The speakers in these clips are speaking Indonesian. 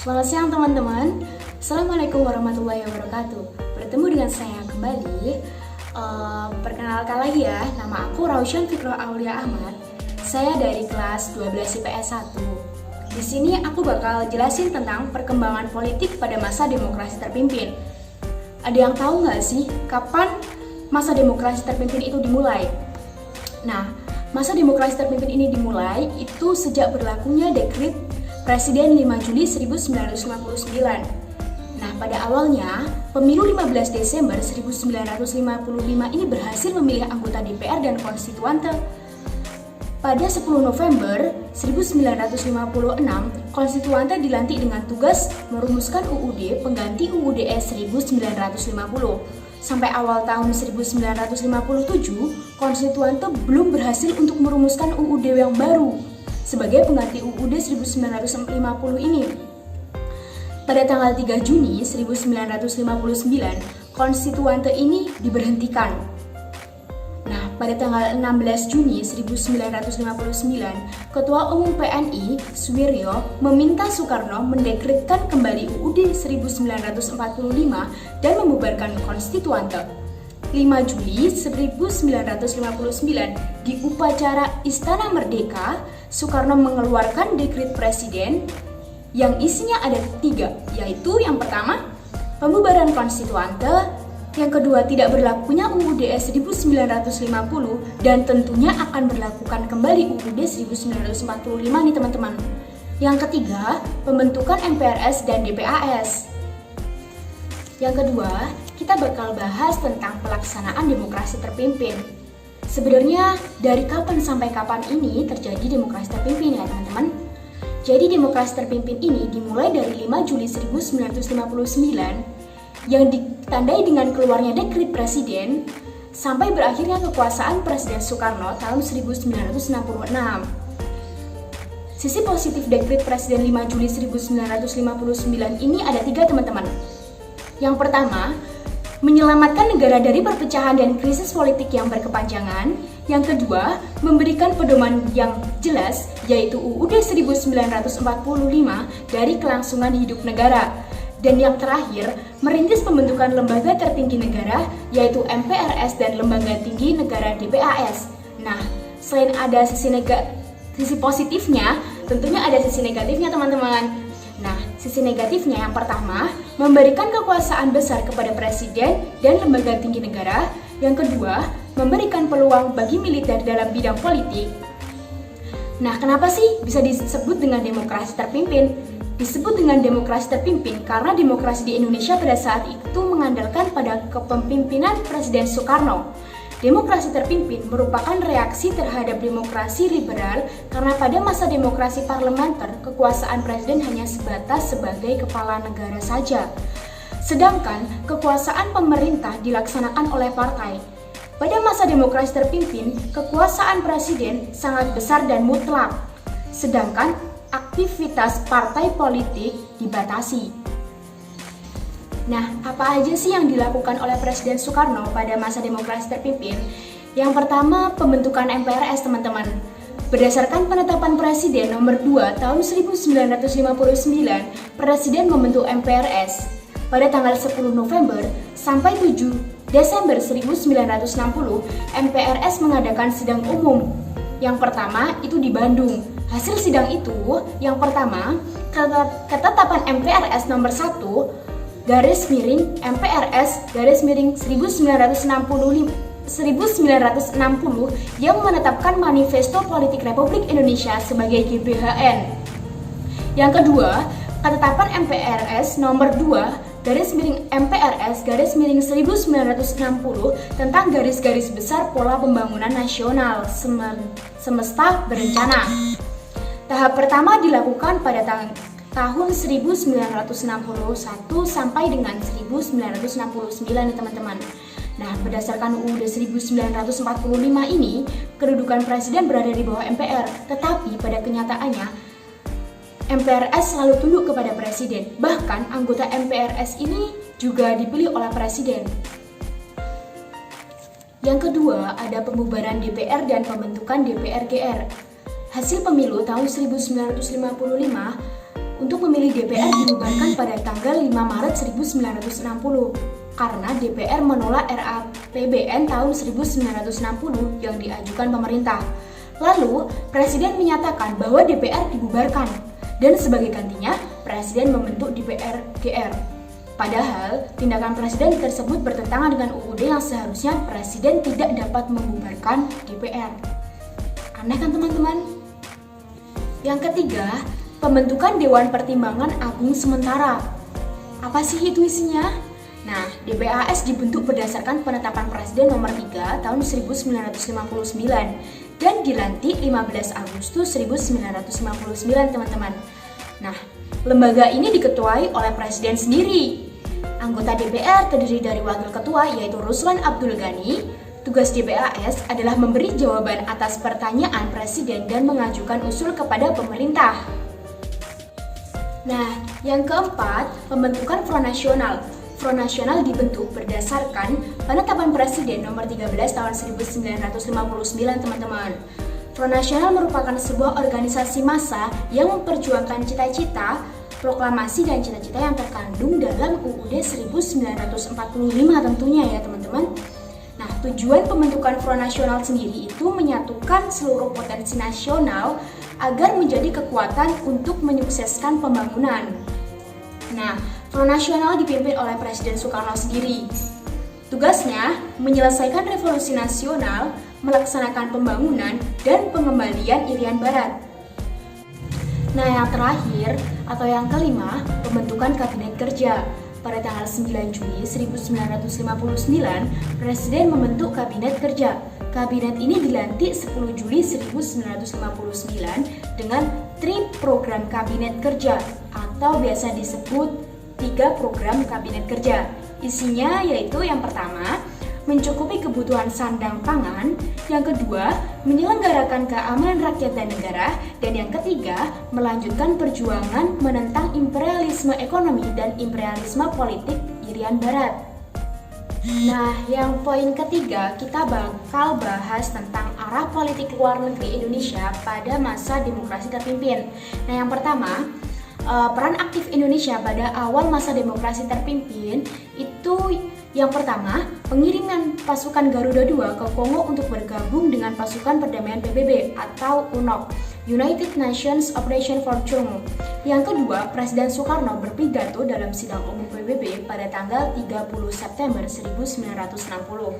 Selamat siang teman-teman. Assalamualaikum warahmatullahi wabarakatuh. Bertemu dengan saya kembali. Perkenalkan lagi ya, nama aku Raushan Fikroh Aulia Ahmad. Saya dari kelas 12 IPS 1. Di sini aku bakal jelasin tentang perkembangan politik pada masa demokrasi terpimpin. Ada yang tahu nggak sih kapan masa demokrasi terpimpin itu dimulai? Nah, masa demokrasi terpimpin ini dimulai itu sejak berlakunya dekret Presiden 5 Juli 1959. Nah, pada awalnya, pemilu 15 Desember 1955 ini berhasil memilih anggota DPR dan konstituante. Pada 10 November 1956, konstituante dilantik dengan tugas merumuskan UUD pengganti UUD 1950. Sampai awal tahun 1957, konstituante belum berhasil untuk merumuskan UUD yang baru sebagai pengganti UUD 1950 ini. Pada tanggal 3 Juni 1959, konstituante ini diberhentikan. Nah, pada tanggal 16 Juni 1959, Ketua Umum PNI, Suwiryo, meminta Soekarno mendekretkan kembali UUD 1945 dan membubarkan konstituante. 5 Juli 1959, di upacara Istana Merdeka, Soekarno mengeluarkan dekret presiden yang isinya ada 3, yaitu yang pertama, pembubaran konstituante, yang kedua, tidak berlakunya UUD 1950, dan tentunya akan berlakukan kembali UUD 1945 nih teman-teman. Yang ketiga, pembentukan MPRS dan DPAS. Yang kedua, kita bakal bahas tentang pelaksanaan demokrasi terpimpin. Sebenarnya dari kapan sampai kapan ini terjadi demokrasi terpimpin ya teman-teman? Jadi demokrasi terpimpin ini dimulai dari 5 Juli 1959 yang ditandai dengan keluarnya dekret presiden sampai berakhirnya kekuasaan Presiden Soekarno tahun 1966. Sisi positif dekret presiden 5 Juli 1959 ini ada 3 teman-teman. Yang pertama, menyelamatkan negara dari perpecahan dan krisis politik yang berkepanjangan. Yang kedua, memberikan pedoman yang jelas, yaitu UUD 1945 dari kelangsungan hidup negara. Dan yang terakhir, merintis pembentukan lembaga tertinggi negara, yaitu MPRS dan lembaga tinggi negara DPAS. Nah, selain ada sisi positifnya, tentunya ada sisi negatifnya teman-teman. Nah, sisi negatifnya yang pertama, memberikan kekuasaan besar kepada presiden dan lembaga tinggi negara. Yang kedua, memberikan peluang bagi militer dalam bidang politik. Nah, kenapa sih bisa disebut dengan demokrasi terpimpin? Disebut dengan demokrasi terpimpin karena demokrasi di Indonesia pada saat itu mengandalkan pada kepemimpinan Presiden Soekarno. Demokrasi terpimpin merupakan reaksi terhadap demokrasi liberal karena pada masa demokrasi parlementer, kekuasaan presiden hanya sebatas sebagai kepala negara saja. Sedangkan kekuasaan pemerintah dilaksanakan oleh partai. Pada masa demokrasi terpimpin, kekuasaan presiden sangat besar dan mutlak. Sedangkan aktivitas partai politik dibatasi. Nah, apa aja sih yang dilakukan oleh Presiden Soekarno pada masa demokrasi terpimpin? Yang pertama, pembentukan MPRS teman-teman. Berdasarkan penetapan Presiden nomor 2 tahun 1959, Presiden membentuk MPRS. Pada tanggal 10 November sampai 7 Desember 1960, MPRS mengadakan sidang umum. Yang pertama itu di Bandung. Hasil sidang itu, yang pertama, ketetapan MPRS nomor 1 garis miring MPRS garis miring 1960 yang menetapkan Manifesto Politik Republik Indonesia sebagai GBHN. Yang kedua, ketetapan MPRS nomor 2 garis miring MPRS garis miring 1960 tentang garis-garis besar pola pembangunan nasional semesta berencana. Tahap pertama dilakukan pada tahun 1961 sampai dengan 1969 nih teman-teman. Nah, berdasarkan UUD 1945 ini, kedudukan presiden berada di bawah MPR, tetapi pada kenyataannya MPRS selalu tunduk kepada presiden. Bahkan anggota MPRS ini juga dipilih oleh presiden. Yang kedua, ada pembubaran DPR dan pembentukan DPR-GR. Hasil pemilu tahun 1955, untuk memilih DPR dibubarkan pada tanggal 5 Maret 1960 karena DPR menolak RAPBN tahun 1960 yang diajukan pemerintah. Lalu, Presiden menyatakan bahwa DPR dibubarkan dan sebagai gantinya, Presiden membentuk DPR GR. Padahal, tindakan Presiden tersebut bertentangan dengan UUD yang seharusnya Presiden tidak dapat membubarkan DPR. Aneh kan teman-teman? Yang ketiga, pembentukan Dewan Pertimbangan Agung Sementara. Apa sih itu isinya? Nah, DPAS dibentuk berdasarkan penetapan Presiden nomor 3 tahun 1959 dan dilantik 15 Agustus 1959, teman-teman. Nah, lembaga ini diketuai oleh Presiden sendiri. Anggota DPR terdiri dari wakil ketua yaitu Ruslan Abdul Ghani. Tugas DPAS adalah memberi jawaban atas pertanyaan Presiden dan mengajukan usul kepada pemerintah. Nah, yang keempat, pembentukan Front Nasional. Front Nasional dibentuk berdasarkan penetapan Presiden nomor 13 tahun 1959, teman-teman. Front Nasional merupakan sebuah organisasi massa yang memperjuangkan cita-cita, proklamasi dan cita-cita yang terkandung dalam UUD 1945 tentunya ya, teman-teman. Nah, tujuan pembentukan Front Nasional sendiri itu menyatukan seluruh potensi nasional agar menjadi kekuatan untuk menyukseskan pembangunan. Nah, Front Nasional dipimpin oleh Presiden Soekarno sendiri. Tugasnya menyelesaikan revolusi nasional, melaksanakan pembangunan, dan pengembalian Irian Barat. Nah, yang terakhir atau yang kelima, pembentukan Kabinet Kerja. Pada tanggal 9 Juli 1959, Presiden membentuk Kabinet Kerja. Kabinet ini dilantik 10 Juli 1959 dengan 3 program Kabinet Kerja atau biasa disebut 3 program Kabinet Kerja. Isinya yaitu yang pertama, mencukupi kebutuhan sandang pangan, yang kedua, menyelenggarakan keamanan rakyat dan negara, dan yang ketiga, melanjutkan perjuangan menentang imperialisme ekonomi dan imperialisme politik Irian Barat. Nah, yang poin ketiga, kita bakal bahas tentang arah politik luar negeri Indonesia pada masa demokrasi terpimpin. Nah, yang pertama, peran aktif Indonesia pada awal masa demokrasi terpimpin itu yang pertama, pengiriman pasukan Garuda II ke Kongo untuk bergabung dengan pasukan perdamaian PBB atau UNOP, United Nations Operation for Congo. Yang kedua, Presiden Soekarno berpidato dalam sidang umum PBB pada tanggal 30 September 1960.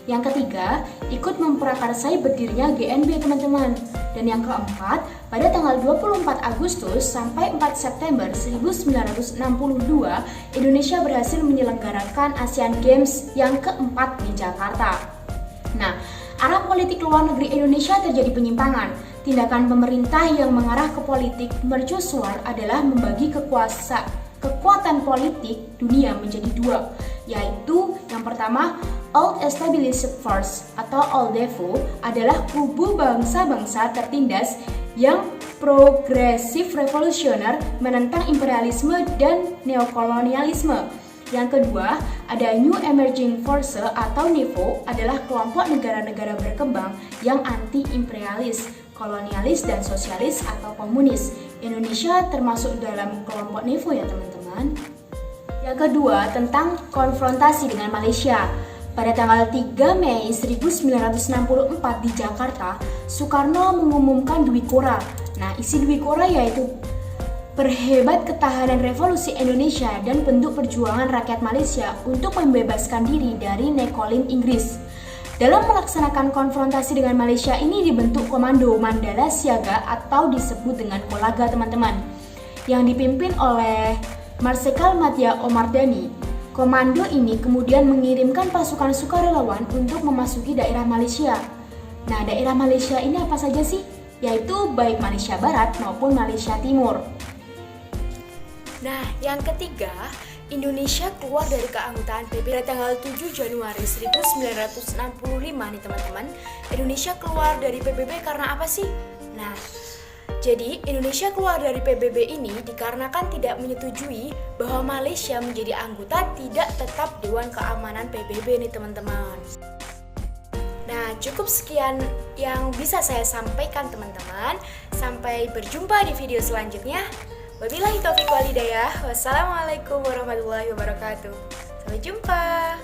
Yang ketiga, ikut memprakarsai berdirinya GNB, teman-teman. Dan yang keempat, pada tanggal 24 Agustus sampai 4 September 1962, Indonesia berhasil menyelenggarakan Asian Games yang keempat di Jakarta. Nah, arah politik luar negeri Indonesia terjadi penyimpangan. Tindakan pemerintah yang mengarah ke politik mercusuar adalah membagi kekuatan politik dunia menjadi dua, yaitu yang pertama, Old Established Force atau OLDEFO adalah kubu bangsa-bangsa tertindas yang progresif revolusioner menentang imperialisme dan neokolonialisme. Yang kedua, ada New Emerging Force atau NEFO adalah kelompok negara-negara berkembang yang anti-imperialis, kolonialis, dan sosialis atau komunis. Indonesia termasuk dalam kelompok NEFO ya, teman-teman. Yang kedua, tentang konfrontasi dengan Malaysia. Pada tanggal 3 Mei 1964 di Jakarta, Soekarno mengumumkan Dwi Kora. Nah, isi Dwi Kora yaitu perhebat ketahanan revolusi Indonesia dan bentuk perjuangan rakyat Malaysia untuk membebaskan diri dari nekolim Inggris. Dalam melaksanakan konfrontasi dengan Malaysia ini dibentuk Komando Mandala Siaga atau disebut dengan Kolaga, teman-teman, yang dipimpin oleh Marsikal Madya Omardani. Komando ini kemudian mengirimkan pasukan sukarelawan untuk memasuki daerah Malaysia. Nah, daerah Malaysia ini apa saja sih? Yaitu baik Malaysia Barat maupun Malaysia Timur. Nah, yang ketiga, Indonesia keluar dari keanggotaan PBB pada tanggal 7 Januari 1965 nih, teman-teman. Indonesia keluar dari PBB karena apa sih? Nah, jadi Indonesia keluar dari PBB ini dikarenakan tidak menyetujui bahwa Malaysia menjadi anggota tidak tetap Dewan Keamanan PBB nih, teman-teman. Nah, cukup sekian yang bisa saya sampaikan, teman-teman. Sampai berjumpa di video selanjutnya. Wabillahi taufiq walhidayah. Wassalamualaikum warahmatullahi wabarakatuh. Sampai jumpa.